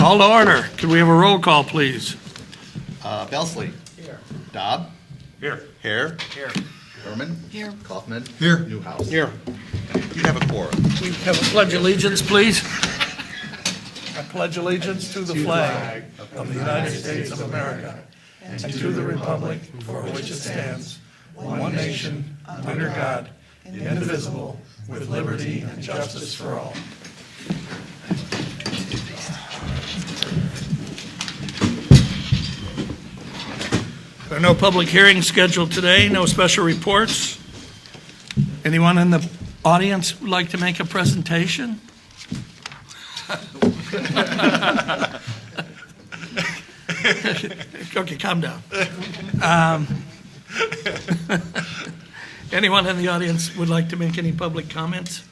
Call to order. Can we have a roll call, please? Belsley. Here. Dobb. Here. Hare. Here. Herman. Here. Kaufman. Here. Newhouse. Here. You have a quorum. We have a pledge allegiance, please. I pledge allegiance to the flag of the United States of America and to the republic for which it stands, one nation, under God, indivisible, with liberty and justice for all. There are no public hearings scheduled today, no special reports. Anyone in the audience would like to make a presentation? Okay, calm down. Anyone in the audience would like to make any public comments?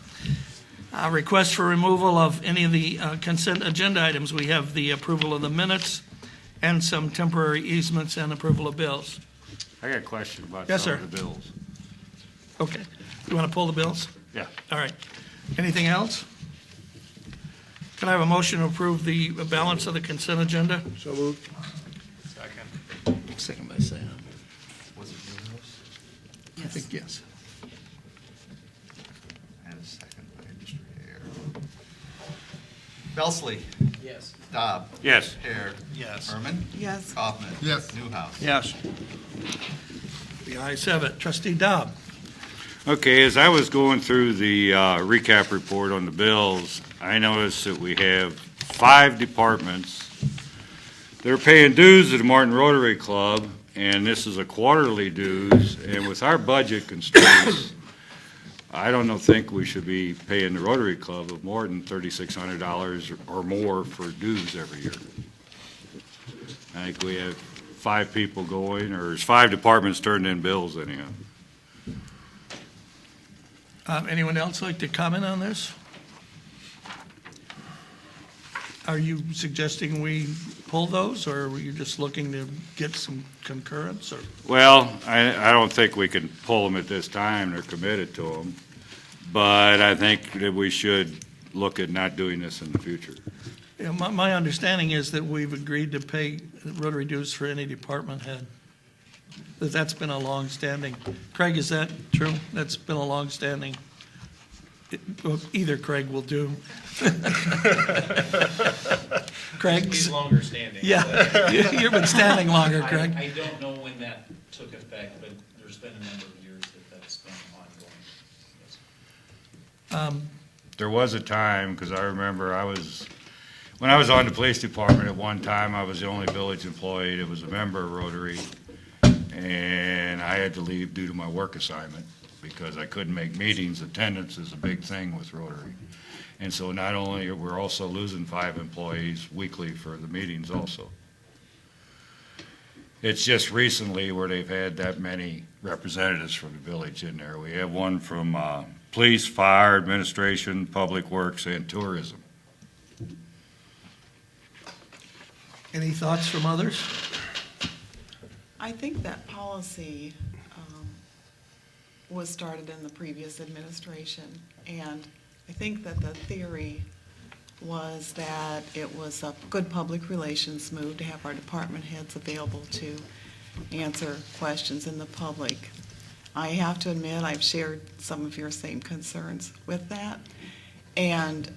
Request for removal of any of the consent agenda items. We have the approval of the minutes and some temporary easements and approval of bills. I got a question about Yes, some sir. of the bills. Okay. You want to pull the bills? Yeah. All right. Anything else? Can I have a motion to approve the balance of the consent agenda? So moved. Second by Sam. Was it Newhouse? I think yes. And a second by Mr. Hare. Belsley. Yes. Dobb. Yes. Hare. Yes. Herman. Yes. Kaufman. Yes. Newhouse. Yes. The ayes have it. Trustee Dobb. Okay, as I was going through the recap report on the bills, I noticed that we have 5 departments. They're paying dues to the Morton Rotary Club, and this is a quarterly dues, and with our budget constraints, I don't think we should be paying the Rotary Club of Morton $3,600 or more for dues every year. I think we have 5 people going, or there's 5 departments turned in bills anyhow. Anyone else like to comment on this? Are you suggesting we pull those, or were you just looking to get some concurrence? Or Well, I don't think we can pull them at this time. They're committed to them. But I think that we should look at not doing this in the future. Yeah, my understanding is that we've agreed to pay Rotary dues for any department head. That's been a long-standing. Craig, is that true? That's been a long-standing. Well, either Craig will do. Craig's. He's longer standing. Yeah, you've been standing longer, Craig. I don't know when that took effect, but there's been a number of years that's been ongoing. Yes. There was a time, because I remember when I was on the police department at one time, I was the only village employee that was a member of Rotary, and I had to leave due to my work assignment because I couldn't make meetings. Attendance is a big thing with Rotary. And so not only, we're also losing 5 employees weekly for the meetings also. It's just recently where they've had that many representatives from the village in there. We have one from police, fire, administration, public works, and tourism. Any thoughts from others? I think that policy was started in the previous administration, and I think that the theory was that it was a good public relations move to have our department heads available to answer questions in the public. I have to admit, I've shared some of your same concerns with that, and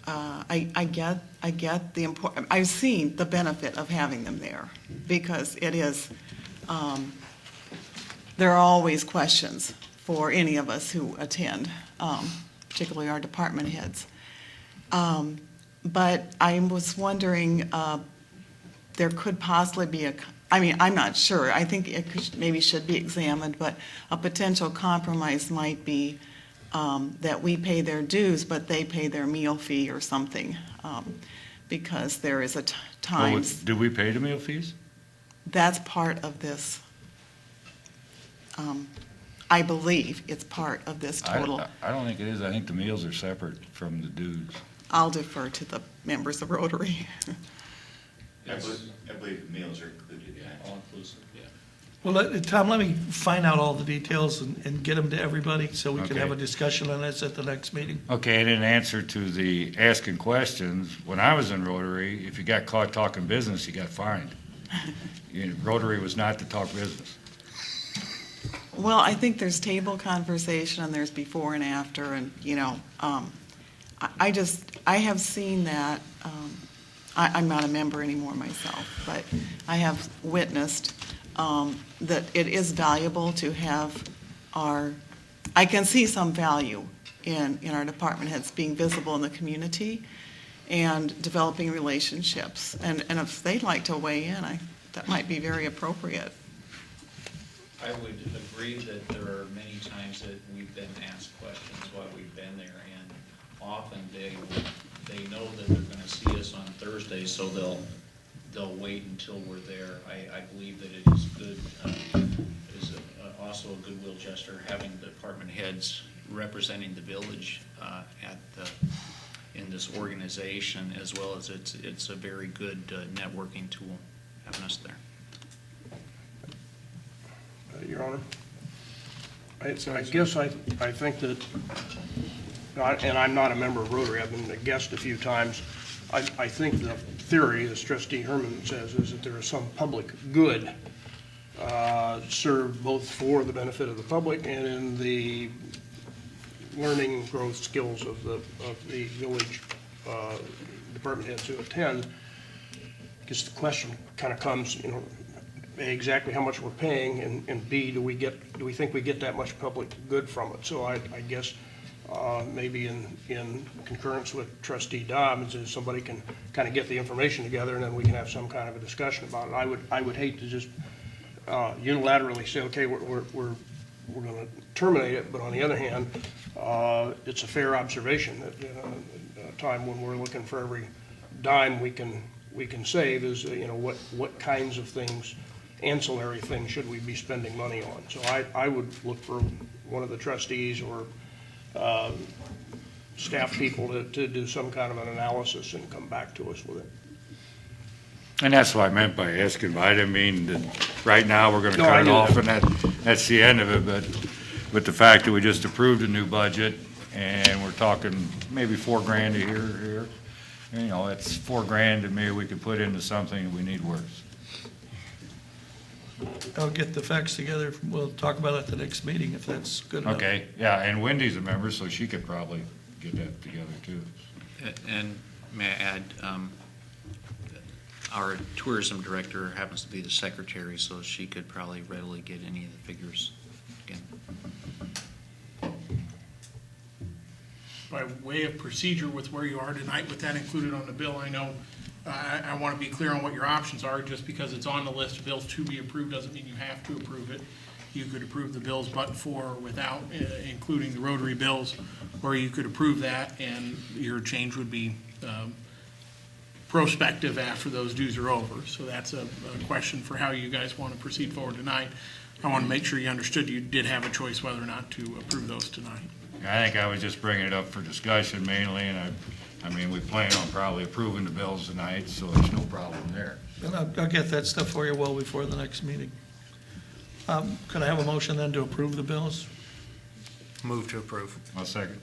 I get the important. I've seen the benefit of having them there because it is. There are always questions for any of us who attend, particularly our department heads. But I was wondering, there could possibly be I'm not sure. I think it maybe should be examined, but a potential compromise might be that we pay their dues, but they pay their meal fee or something, because there is a times. Do we pay the meal fees? That's part of this. I believe it's part of this total. I don't think it is. I think the meals are separate from the dues. I'll defer to the members of Rotary. I believe meals are included in that. All inclusive, yeah. Well, Tom, let me find out all the details and get them to everybody so we can Okay. have a discussion on this at the next meeting. Okay, and in answer to the asking questions, when I was in Rotary, if you got caught talking business, you got fined. Rotary was not to talk business. Well, I think there's table conversation and there's before and after, and, I have seen that, I'm not a member anymore myself, but I have witnessed that it is valuable to have I can see some value in our department heads being visible in the community and developing relationships. And if they'd like to weigh in, that might be very appropriate. I would agree that there are many times that we've been asked questions while we've been there, and often they know that they're gonna see us on Thursday, so they'll wait until we're there. I believe that it is good, it is also a goodwill gesture, having the department heads representing the village in this organization, as well as it's a very good networking tool, having us there. Your Honor, I guess I think that, and I'm not a member of Rotary, I've been a guest a few times. I think the theory, as Trustee Herman says, is that there is some public good served both for the benefit of the public and in the learning growth skills of the village department heads who attend. I guess the question kind of comes, A, exactly how much we're paying, and B, do we think we get that much public good from it? So I guess maybe in concurrence with Trustee Dobbs, is somebody can kind of get the information together, and then we can have some kind of a discussion about it. I would hate to just unilaterally say, okay, we're going to terminate it, but on the other hand, it's a fair observation that a time when we're looking for every dime we can save is what kinds of things, ancillary things, should we be spending money on. So I would look for one of the trustees or staff people to do some kind of an analysis and come back to us with it. And that's what I meant by asking, but I didn't mean that right now we're gonna No, cut I it knew off that. and that's the end of it, but with the fact that we just approved a new budget and we're talking maybe $4,000 a year here, it's $4,000 that maybe we could put into something we need worse. I'll get the facts together. We'll talk about it at the next meeting if that's good enough. Okay, yeah, and Wendy's a member, so she could probably get that together too. And may I add, our tourism director happens to be the secretary, so she could probably readily get any of the figures again. By way of procedure with where you are tonight, with that included on the bill, I know, I want to be clear on what your options are. Just because it's on the list of bills to be approved doesn't mean you have to approve it. You could approve the bills but for or without including the Rotary bills, or you could approve that and your change would be prospective after those dues are over. So that's a question for how you guys want to proceed forward tonight. I want to make sure you understood you did have a choice whether or not to approve those tonight. I think I was just bringing it up for discussion mainly, and I mean, we plan on probably approving the bills tonight, so there's no problem there. And I'll get that stuff for you well before the next meeting. Could I have a motion then to approve the bills? Move to approve. I'll second.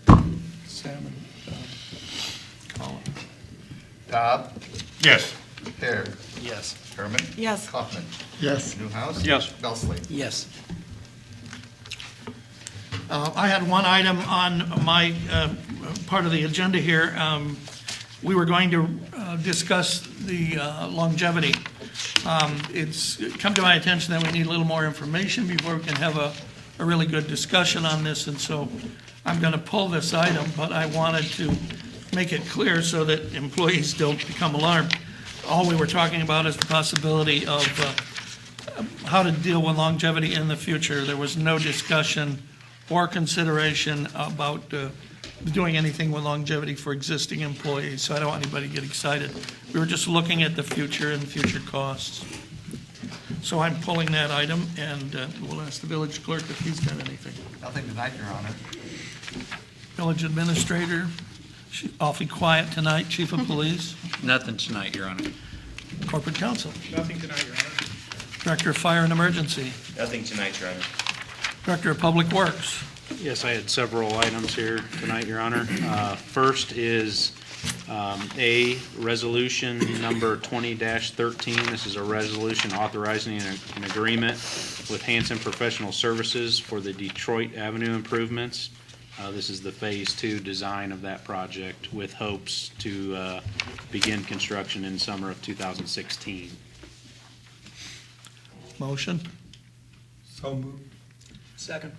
Sam and Colin. Dobb, Yes. Hare, Yes. Herman, Yes. Kaufman, Yes. Newhouse. Yes. Belsley. Yes. I had one item on my part of the agenda here. We were going to discuss the longevity. It's come to my attention that we need a little more information before we can have a really good discussion on this, and so I'm going to pull this item, but I wanted to make it clear so that employees don't become alarmed. All we were talking about is the possibility of how to deal with longevity in the future. There was no discussion or consideration about doing anything with longevity for existing employees, so I don't want anybody to get excited. We were just looking at the future and future costs. So I'm pulling that item, and we'll ask the village clerk if he's got anything. Nothing tonight, Your Honor. Village administrator, she's awfully quiet tonight. Chief of police, Nothing tonight, Your Honor. corporate counsel. Nothing tonight, Your Honor. Director of Fire and Emergency. Nothing tonight, Your Honor. Director of Public Works. Yes, I had several items here tonight, Your Honor. First is A, resolution number 20-13. This is a resolution authorizing an agreement with Hanson Professional Services for the Detroit Avenue improvements. This is the Phase 2 design of that project with hopes to begin construction in summer of 2016. Motion? So moved. Second.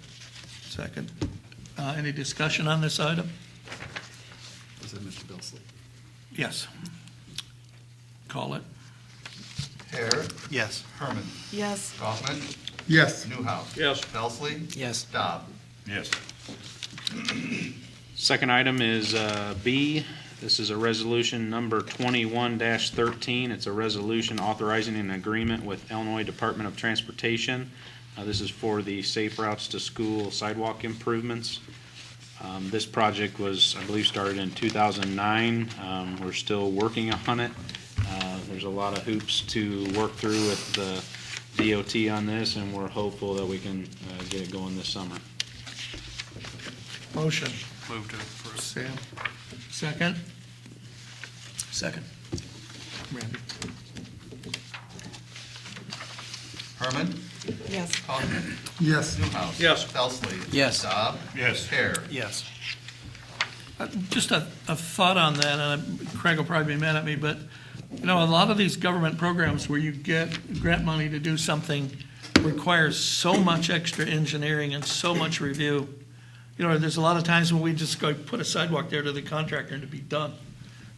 Second. Any discussion on this item? Was it Mr. Billsley? Yes. Call it. Hare, Yes. Herman, Yes. Kaufman, Yes. Newhouse. Yes. Belsley. Yes. Dobb. Yes. Second item is B. This is a resolution number 21-13. It's a resolution authorizing an agreement with Illinois Department of Transportation. This is for the Safe Routes to School sidewalk improvements. This project was, I believe, started in 2009. We're still working on it. There's a lot of hoops to work through with the DOT on this, and we're hopeful that we can get it going this summer. Motion. Move to approve. Sam. Second. Second. Randy. Herman, Yes. Kaufman, Yes. Newhouse. Yes. Belsley. Yes. Dobb. Yes. Hare. Yes. Just a thought on that, and Craig will probably be mad at me, but, you know, a lot of these government programs where you get grant money to do something requires so much extra engineering and so much review. You know, there's a lot of times when we just go put a sidewalk there to the contractor and to be done.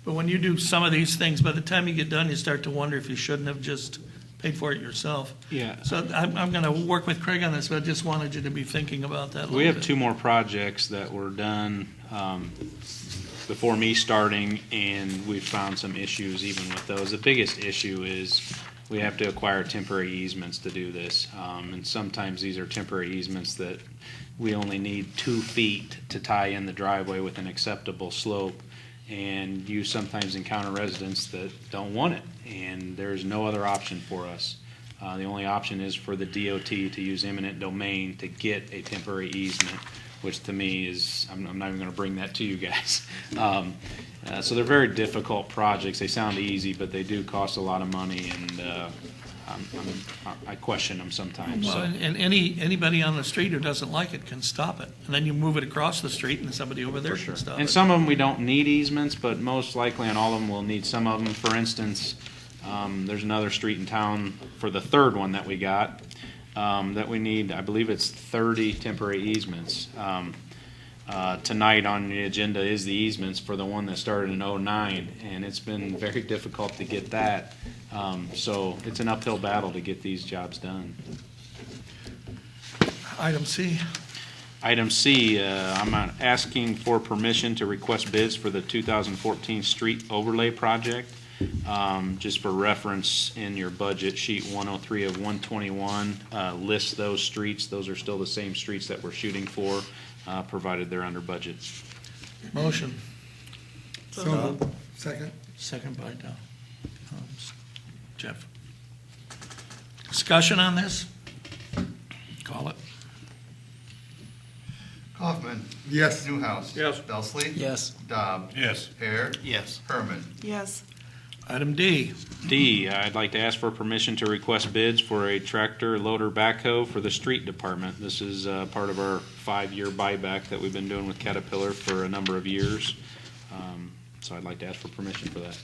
But when you do some of these things, by the time you get done, you start to wonder if you shouldn't have just paid for it yourself. Yeah. So I'm going to work with Craig on this, but I just wanted you to be thinking about that a little We have bit. 2 more projects that were done before me starting, and we found some issues even with those. The biggest issue is we have to acquire temporary easements to do this, and sometimes these are temporary easements that we only need 2 feet to tie in the driveway with an acceptable slope, and you sometimes encounter residents that don't want it, and there's no other option for us. The only option is for the DOT to use eminent domain to get a temporary easement, which to me is, I'm not even going to bring that to you guys. So they're very difficult projects. They sound easy, but they do cost a lot of money, and I question them sometimes. Well, So. and anybody on the street who doesn't like it can stop it. And then you move it across the street and somebody over there can stop And it. some of them we don't need easements, but most likely on all of them we'll need some of them. For instance, there's another street in town for the third one that we got that we need, I believe it's 30 temporary easements. Tonight on the agenda is the easements for the one that started in '09, and it's been very difficult to get that. So it's an uphill battle to get these jobs done. Item C. Item C, I'm asking for permission to request bids for the 2014 street overlay project. Just for reference, in your budget sheet 103 of 121, lists those streets. Those are still the same streets that we're shooting for, provided they're under budget. Motion. So moved. Second. Second by Jeff. Discussion on this? Call it. Kaufman, Yes. Newhouse. Yes. Belsley. Yes. Dobb. Yes. Hare. Yes. Herman. Yes. Item D. D, I'd like to ask for permission to request bids for a tractor loader backhoe for the street department. This is part of our 5-year buyback that we've been doing with Caterpillar for a number of years. So I'd like to ask for permission for that.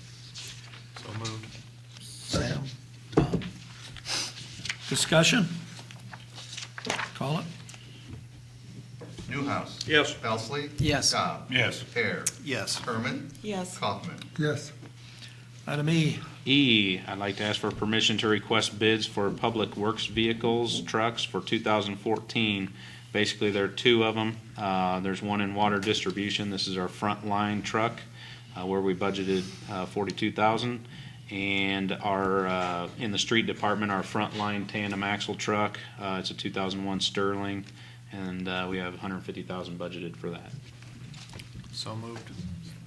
So moved. Sam. Tom. Discussion? Call it. Newhouse. Yes. Belsley. Yes. Dobb. Yes. Hare. Yes. Herman. Yes. Kaufman. Yes. Item E. E, I'd like to ask for permission to request bids for public works vehicles, trucks for 2014. Basically, there are 2 of them. There's one in water distribution. This is our frontline truck, where we budgeted $42,000. And our in the street department, our frontline tandem axle truck. It's a 2001 Sterling, and we have $150,000 budgeted for that. So moved.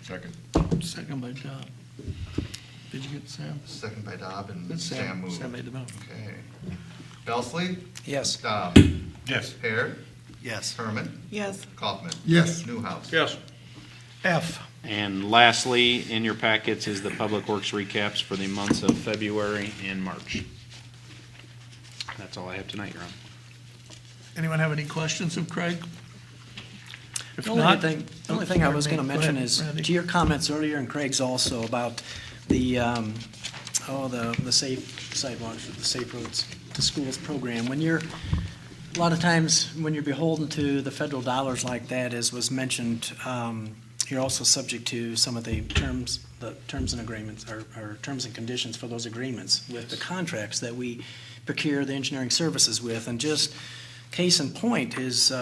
Second. Second by Dobb. Did you get Sam? Second by Dobb and That's Sam moved. Sam made the motion. Okay. Belsley, Yes. Dom, Yes. Hare, Yes. Herman, Yes, Kaufman. Yes. Newhouse. Yes. F. And lastly, in your packets is the Public Works recaps for the months of February and March. That's all I have tonight, Your Honor. Anyone have any questions of Craig? If The only not, thing I was going to Go mention ahead, is, Randy. to your comments earlier, and Craig's also, about the, the safe sidewalks, or the Safe Roads to Schools program. When you're, a lot of times, when you're beholden to the federal dollars like that, as was mentioned, you're also subject to some of the terms and agreements, or terms and conditions for those agreements with the contracts that we procure the engineering services with. And just case in point is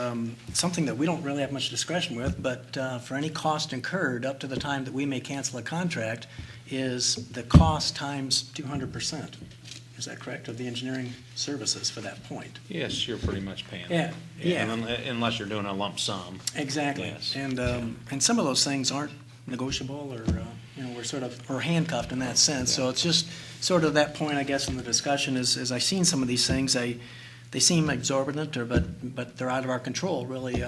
something that we don't really have much discretion with, but for any cost incurred up to the time that we may cancel a contract is the cost times 200%. Is that correct, of the engineering services for that point? Yes, you're pretty much paying. Yeah. Unless you're doing a lump sum. Exactly. Yes. And some of those things aren't negotiable, or, we're handcuffed in that sense. So it's just sort of that point, I guess, in the discussion is, as I've seen some of these things, they seem exorbitant, but they're out of our control, really,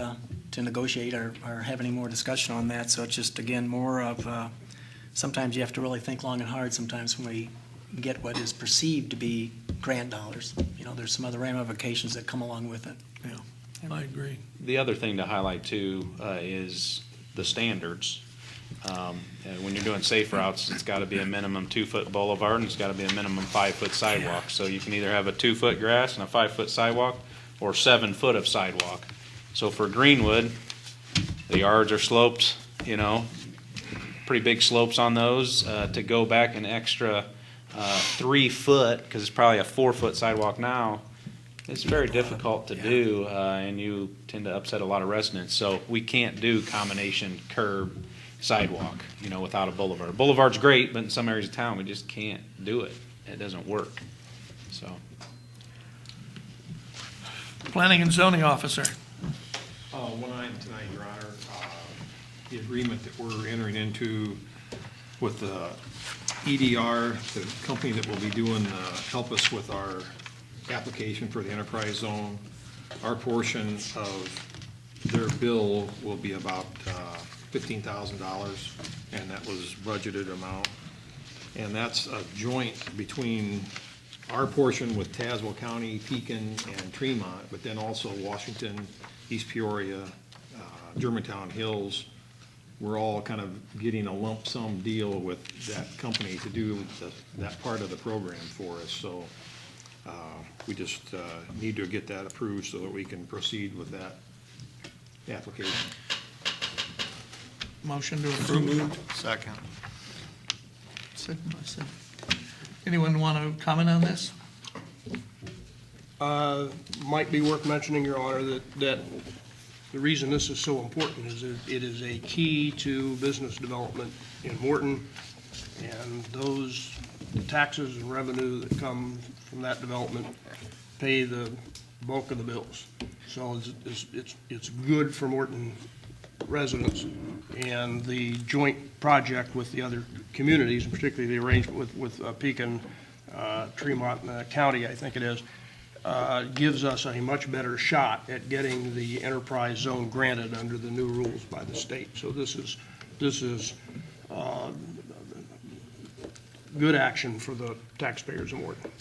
to negotiate or have any more discussion on that. So it's just, again, more of, sometimes you have to really think long and hard sometimes when we get what is perceived to be grant dollars. There's some other ramifications that come along with it. Yeah, I agree. The other thing to highlight too is the standards. When you're doing safe routes, it's got to be a minimum 2-foot boulevard, and it's got to be a minimum 5-foot sidewalk. So you can either have a 2-foot grass and a 5-foot sidewalk, or 7 foot of sidewalk. So for Greenwood, the yards are sloped, pretty big slopes on those. To go back an extra 3 foot, because it's probably a 4-foot sidewalk now, it's very difficult to do, and you tend to upset a lot of residents. So we can't do combination curb sidewalk, without a boulevard. A boulevard's great, but in some areas of town, we just can't do it. It doesn't work. So, Planning and zoning officer. One item tonight, Your Honor, the agreement that we're entering into with the EDR, the company that will be doing, help us with our application for the enterprise zone. Our portion of their bill will be about $15,000, and that was budgeted amount. And that's a joint between our portion with Tazewell County, Pekin, and Tremont, but then also Washington, East Peoria, Germantown Hills. We're all kind of getting a lump sum deal with that company to do that part of the program for us. So we just need to get that approved so that we can proceed with that application. Motion to approve. Second. Anyone want to comment on this? Might be worth mentioning, Your Honor, that the reason this is so important is that it is a key to business development in Morton, and those taxes and revenue that come from that development pay the bulk of the bills. So it's good for Morton residents, and the joint project with the other communities, and particularly the arrangement with Pekin, Tremont, and the county, I think it is, gives us a much better shot at getting the enterprise zone granted under the new rules by the state. So this is good action for the taxpayers of Morton.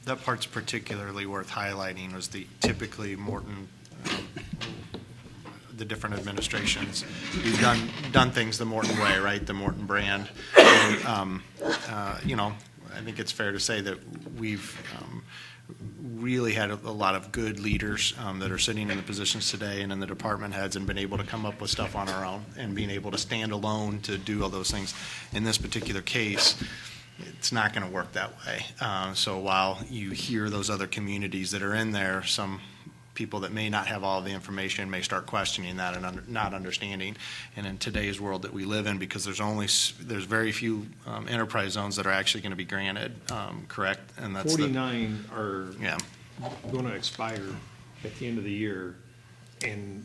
That part's particularly worth highlighting, was typically Morton, the different administrations, we've done things the Morton way, right? The Morton brand. And, I think it's fair to say that we've really had a lot of good leaders that are sitting in the positions today and in the department heads, and been able to come up with stuff on our own and being able to stand alone to do all those things. In this particular case, it's not going to work that way. So while you hear those other communities that are in there, some people that may not have all the information may start questioning that and not understanding. And in today's world that we live in, because there's very few enterprise zones that are actually going to be granted, correct? And that's 49 are going to expire at the end of the year, and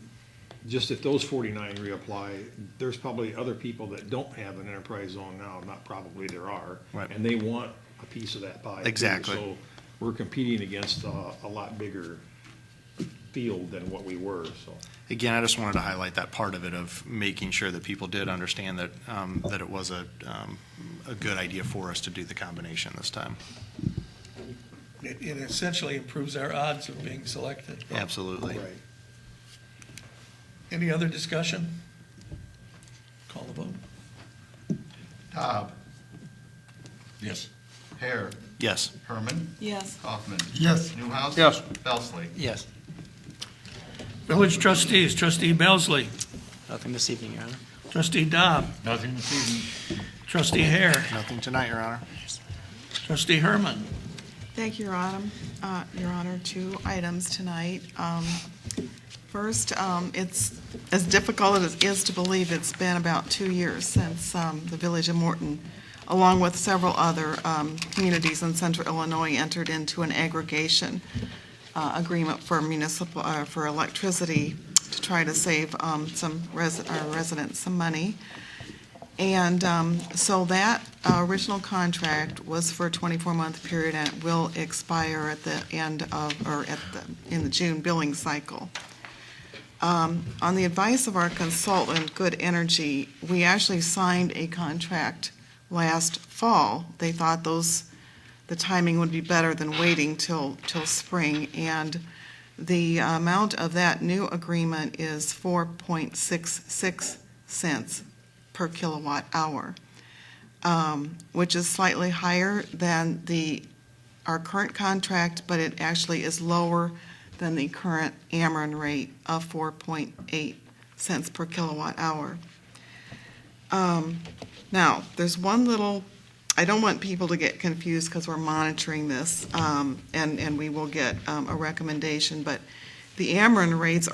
just if those 49 reapply, there's probably other people that don't have an enterprise zone now. Not probably, there are, Right. and they want a piece of that pie too. Exactly. So we're competing against a lot bigger field than what we were, so. Again, I just wanted to highlight that part of it, of making sure that people did understand that, that it was a good idea for us to do the combination this time. It essentially improves our odds of being selected. Absolutely. Right. Any other discussion? Call the vote. Dobb, Yes. Hare, Yes. Herman, Yes. Kaufman. Yes. Newhouse. Yes. Belsley. Yes. Village trustees, trustee Belsley, Nothing this evening, Your Honor. trustee Dobb, Nothing this evening. trustee Hare, Nothing tonight, Your Honor. trustee Herman. Thank you, Your Honor. 2 items tonight. First, it's as difficult as it is to believe, it's been about 2 years since the Village of Morton, along with several other communities in central Illinois, entered into an aggregation agreement for municipal, for electricity to try to save some our residents some money. And so that original contract was for a 24-month period, and it will expire at the end of, or in the June billing cycle. On the advice of our consultant, Good Energy, we actually signed a contract last fall. They thought the timing would be better than waiting till spring, and the amount of that new agreement is 4.66 cents per kilowatt hour, which is slightly higher than our current contract, but it actually is lower than the current Ameren rate of 4.8 cents per kilowatt hour. Now, there's one little, I don't want people to get confused because we're monitoring this, and we will get a recommendation, but the Ameren rates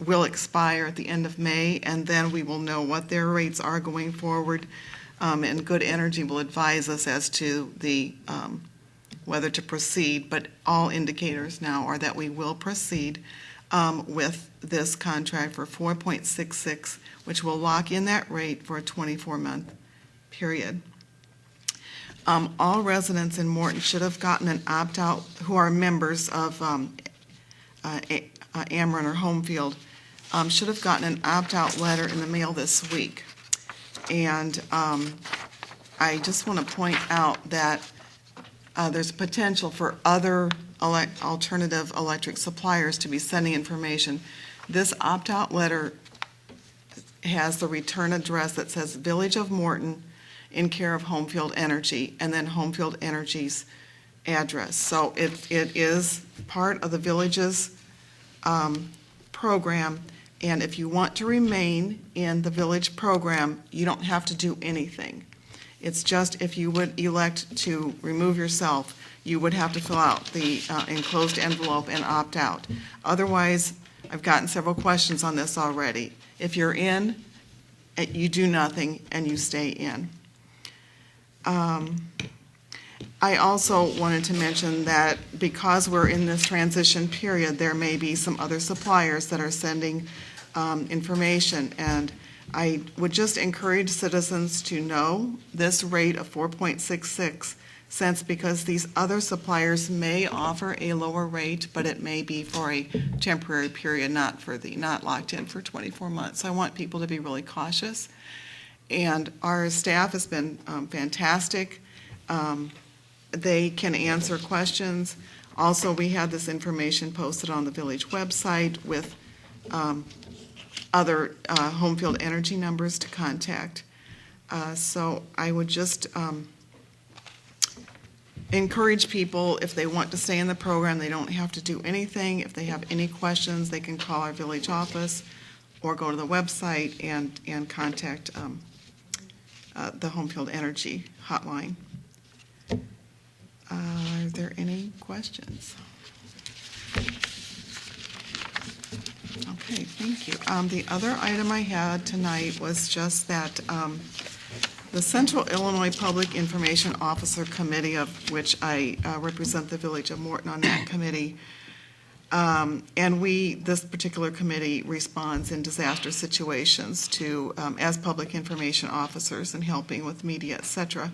will expire at the end of May, and then we will know what their rates are going forward, and Good Energy will advise us as to the whether to proceed, but all indicators now are that we will proceed with this contract for 4.66, which will lock in that rate for a 24-month period. All residents in Morton should have gotten an opt-out, who are members of Ameren or Homefield, should have gotten an opt-out letter in the mail this week. And I just want to point out that there's potential for other alternative electric suppliers to be sending information. This opt-out letter has the return address that says Village of Morton in care of Homefield Energy, and then Homefield Energy's address. So it is part of the village's program, and if you want to remain in the village program, you don't have to do anything. It's just if you would elect to remove yourself, you would have to fill out the enclosed envelope and opt out. Otherwise, I've gotten several questions on this already. If you're in, you do nothing and you stay in. I also wanted to mention that because we're in this transition period, there may be some other suppliers that are sending information, and I would just encourage citizens to know this rate of 4.66 cents because these other suppliers may offer a lower rate, but it may be for a temporary period, not locked in for 24 months. So I want people to be really cautious. And our staff has been fantastic. They can answer questions. Also, we had this information posted on the village website with other Homefield Energy numbers to contact. So I would just encourage people, if they want to stay in the program, they don't have to do anything. If they have any questions, they can call our village office or go to the website and contact the Homefield Energy hotline. Are there any questions? Okay, thank you. The other item I had tonight was just that the Central Illinois Public Information Officer Committee, of which I represent the Village of Morton on that committee, and this particular committee responds in disaster situations to, as public information officers and helping with media, et cetera.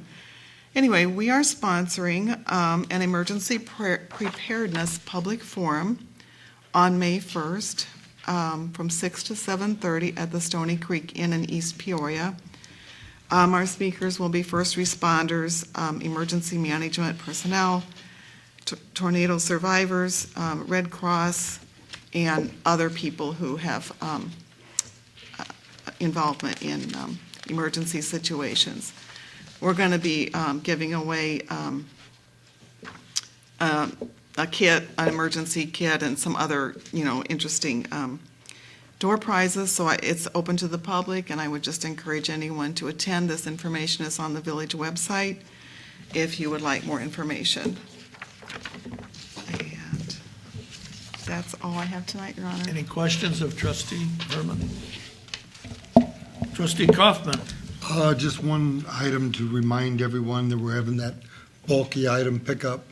Anyway, we are sponsoring an emergency preparedness public forum on May 1st from 6 to 7:30 at the Stony Creek Inn in East Peoria. Our speakers will be first responders, emergency management personnel, tornado survivors, Red Cross, and other people who have involvement in emergency situations. We're going to be giving away a kit, an emergency kit, and some other, interesting door prizes. So it's open to the public, and I would just encourage anyone to attend. This information is on the village website if you would like more information. And that's all I have tonight, Your Honor. Any questions of Trustee Herman? Trustee Kaufman? Just one item to remind everyone that we're having that bulky item pickup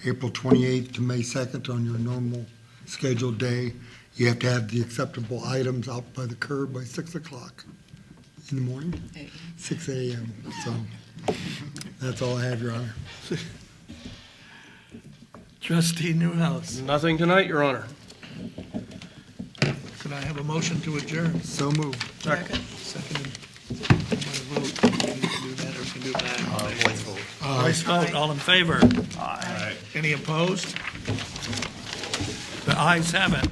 April 28th to May 2nd on your normal scheduled day. You have to have the acceptable items out by the curb by 6 o'clock in the morning, 6 a.m. So that's all I have, Your Honor. Trustee Newhouse? Nothing tonight, Your Honor. Could I have a motion to adjourn? So moved. Seconded. Vote. You can do that or you can do that. Voice vote, all in favor? Aye. Any opposed? The ayes have it.